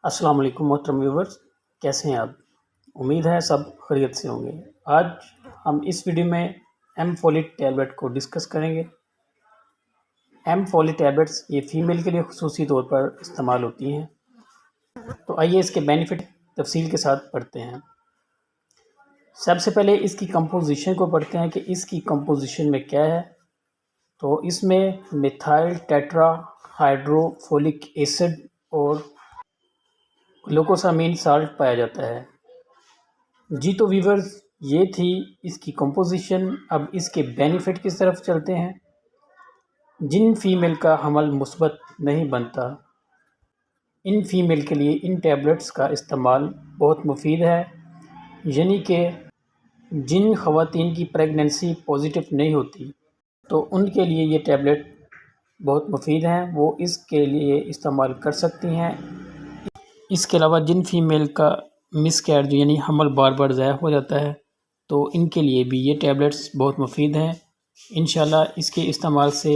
السلام علیکم محترم ویورز، کیسے ہیں آپ؟ امید ہے سب خیریت سے ہوں گے۔ آج ہم اس ویڈیو میں ایم فولیٹ ٹیبلٹ کو ڈسکس کریں گے۔ ایم فولیٹ ٹیبلٹس یہ فیمیل کے لیے خصوصی طور پر استعمال ہوتی ہیں، تو آئیے اس کے بینیفٹ تفصیل کے ساتھ پڑھتے ہیں۔ سب سے پہلے اس کی کمپوزیشن کو پڑھتے ہیں کہ اس کی کمپوزیشن میں کیا ہے۔ تو اس میں methyl tetra hydro folic acid اور گلوکوسامین سالٹ پایا جاتا ہے۔ جی تو ویورز، یہ تھی اس کی کمپوزیشن۔ اب اس کے بینیفٹ کی طرف چلتے ہیں۔ جن فیمیل کا حمل مثبت نہیں بنتا، ان فیمیل کے لیے ان ٹیبلٹس کا استعمال بہت مفید ہے، یعنی کہ جن خواتین کی پریگننسی پازیٹیو نہیں ہوتی تو ان کے لیے یہ ٹیبلٹ بہت مفید ہیں، وہ اس کے لیے استعمال کر سکتی ہیں۔ اس کے علاوہ جن فیمیل کا مس کیریج یعنی حمل بار بار ضائع ہو جاتا ہے تو ان کے لیے بھی یہ ٹیبلٹس بہت مفید ہیں۔ انشاءاللہ اس کے استعمال سے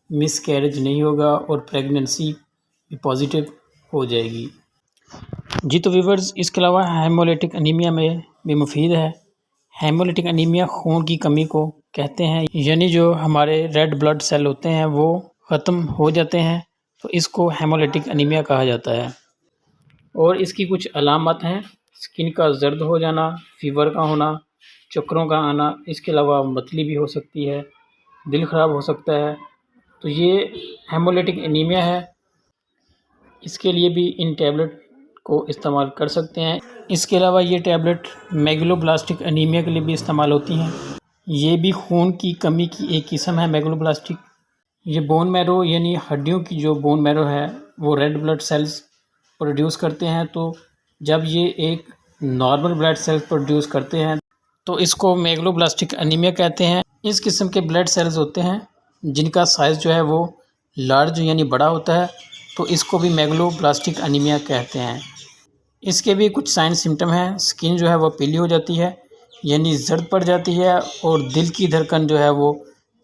مس کیریج نہیں ہوگا اور پریگننسی بھی پازیٹیو ہو جائے گی۔ جی تو ویورز، اس کے علاوہ ہیمولیٹک انیمیا میں بھی مفید ہے۔ ہیمولیٹک انیمیا خون کی کمی کو کہتے ہیں، یعنی جو ہمارے ریڈ بلڈ سیل ہوتے ہیں وہ ختم ہو جاتے ہیں تو اس کو ہیمولیٹک انیمیا کہا جاتا ہے۔ اور اس کی کچھ علامات ہیں: سکن کا زرد ہو جانا، فیور کا ہونا، چکروں کا آنا، اس کے علاوہ متلی بھی ہو سکتی ہے، دل خراب ہو سکتا ہے۔ تو یہ ہیمولیٹک انیمیا ہے، اس کے لیے بھی ان ٹیبلٹ کو استعمال کر سکتے ہیں۔ اس کے علاوہ یہ ٹیبلٹ میگلوبلاسٹک انیمیا کے لیے بھی استعمال ہوتی ہیں۔ یہ بھی خون کی کمی کی ایک قسم ہے میگلوبلاسٹک۔ یہ بون میرو یعنی ہڈیوں کی جو بون میرو ہے وہ ریڈ بلڈ سیلز پروڈیوس کرتے ہیں، تو جب یہ ایک نارمل بلڈ سیل پروڈیوس کرتے ہیں تو اس کو میگلوبلاسٹک انیمیا کہتے ہیں۔ اس قسم کے بلڈ سیلز ہوتے ہیں جن کا سائز جو ہے وہ لارج یعنی بڑا ہوتا ہے، تو اس کو بھی میگلوبلاسٹک انیمیا کہتے ہیں۔ اس کے بھی کچھ سائن سمٹم ہیں۔ سکن جو ہے وہ پیلی ہو جاتی ہے یعنی زرد پڑ جاتی ہے، اور دل کی دھڑکن جو ہے وہ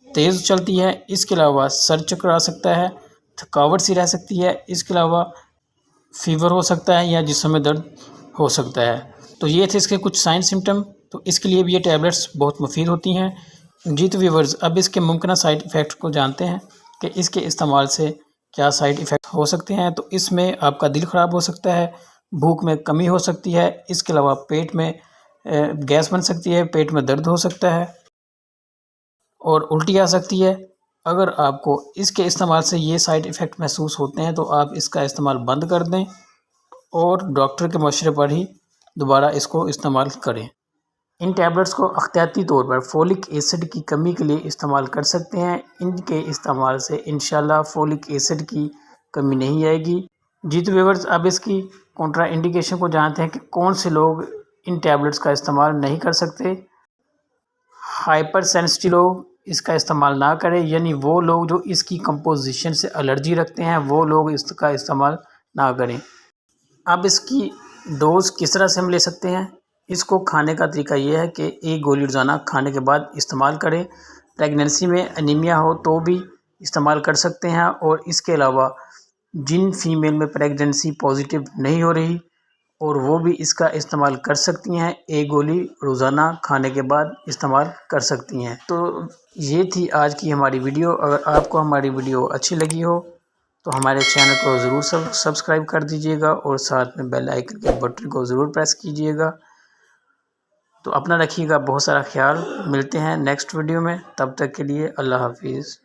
تیز چلتی ہے۔ اس کے علاوہ سر چکرا سکتا ہے، تھکاوٹ سی رہ سکتی ہے، اس کے علاوہ فیور ہو سکتا ہے یا جسم میں درد ہو سکتا ہے۔ تو یہ تھے اس کے کچھ سائن سمٹم۔ تو اس کے لیے بھی یہ ٹیبلٹس بہت مفید ہوتی ہیں۔ جی تو ویورز، اب اس کے ممکنہ سائیڈ ایفیکٹ کو جانتے ہیں کہ اس کے استعمال سے کیا سائیڈ ایفیکٹ ہو سکتے ہیں۔ تو اس میں آپ کا دل خراب ہو سکتا ہے، بھوک میں کمی ہو سکتی ہے، اس کے علاوہ پیٹ میں گیس بن سکتی ہے، پیٹ میں درد ہو سکتا ہے اور الٹی آ سکتی ہے۔ اگر آپ کو اس کے استعمال سے یہ سائیڈ ایفیکٹ محسوس ہوتے ہیں تو آپ اس کا استعمال بند کر دیں اور ڈاکٹر کے مشورے پر ہی دوبارہ اس کو استعمال کریں۔ ان ٹیبلٹس کو احتیاطی طور پر فولک ایسڈ کی کمی کے لیے استعمال کر سکتے ہیں۔ ان کے استعمال سے انشاءاللہ فولک ایسڈ کی کمی نہیں آئے گی۔ جی تو ویورز، اب اس کی کنٹرا انڈیکیشن کو جانتے ہیں کہ کون سے لوگ ان ٹیبلٹس کا استعمال نہیں کر سکتے۔ ہائپر سینسٹیو لوگ اس کا استعمال نہ کریں، یعنی وہ لوگ جو اس کی کمپوزیشن سے الرجی رکھتے ہیں وہ لوگ اس کا استعمال نہ کریں۔ اب اس کی ڈوز کس طرح سے ہم لے سکتے ہیں؟ اس کو کھانے کا طریقہ یہ ہے کہ ایک گولی روزانہ کھانے کے بعد استعمال کریں۔ پریگننسی میں انیمیا ہو تو بھی استعمال کر سکتے ہیں، اور اس کے علاوہ جن فیمیل میں پریگننسی پازیٹیو نہیں ہو رہی اور وہ بھی اس کا استعمال کر سکتی ہیں، ایک گولی روزانہ کھانے کے بعد استعمال کر سکتی ہیں۔ تو یہ تھی آج کی ہماری ویڈیو۔ اگر آپ کو ہماری ویڈیو اچھی لگی ہو تو ہمارے چینل کو ضرور سبسکرائب کر دیجیے گا اور ساتھ میں بیل آئیکن کے بٹن کو ضرور پریس کیجیے گا۔ تو اپنا رکھیے گا بہت سارا خیال۔ ملتے ہیں نیکسٹ ویڈیو میں، تب تک کے لیے اللہ حافظ۔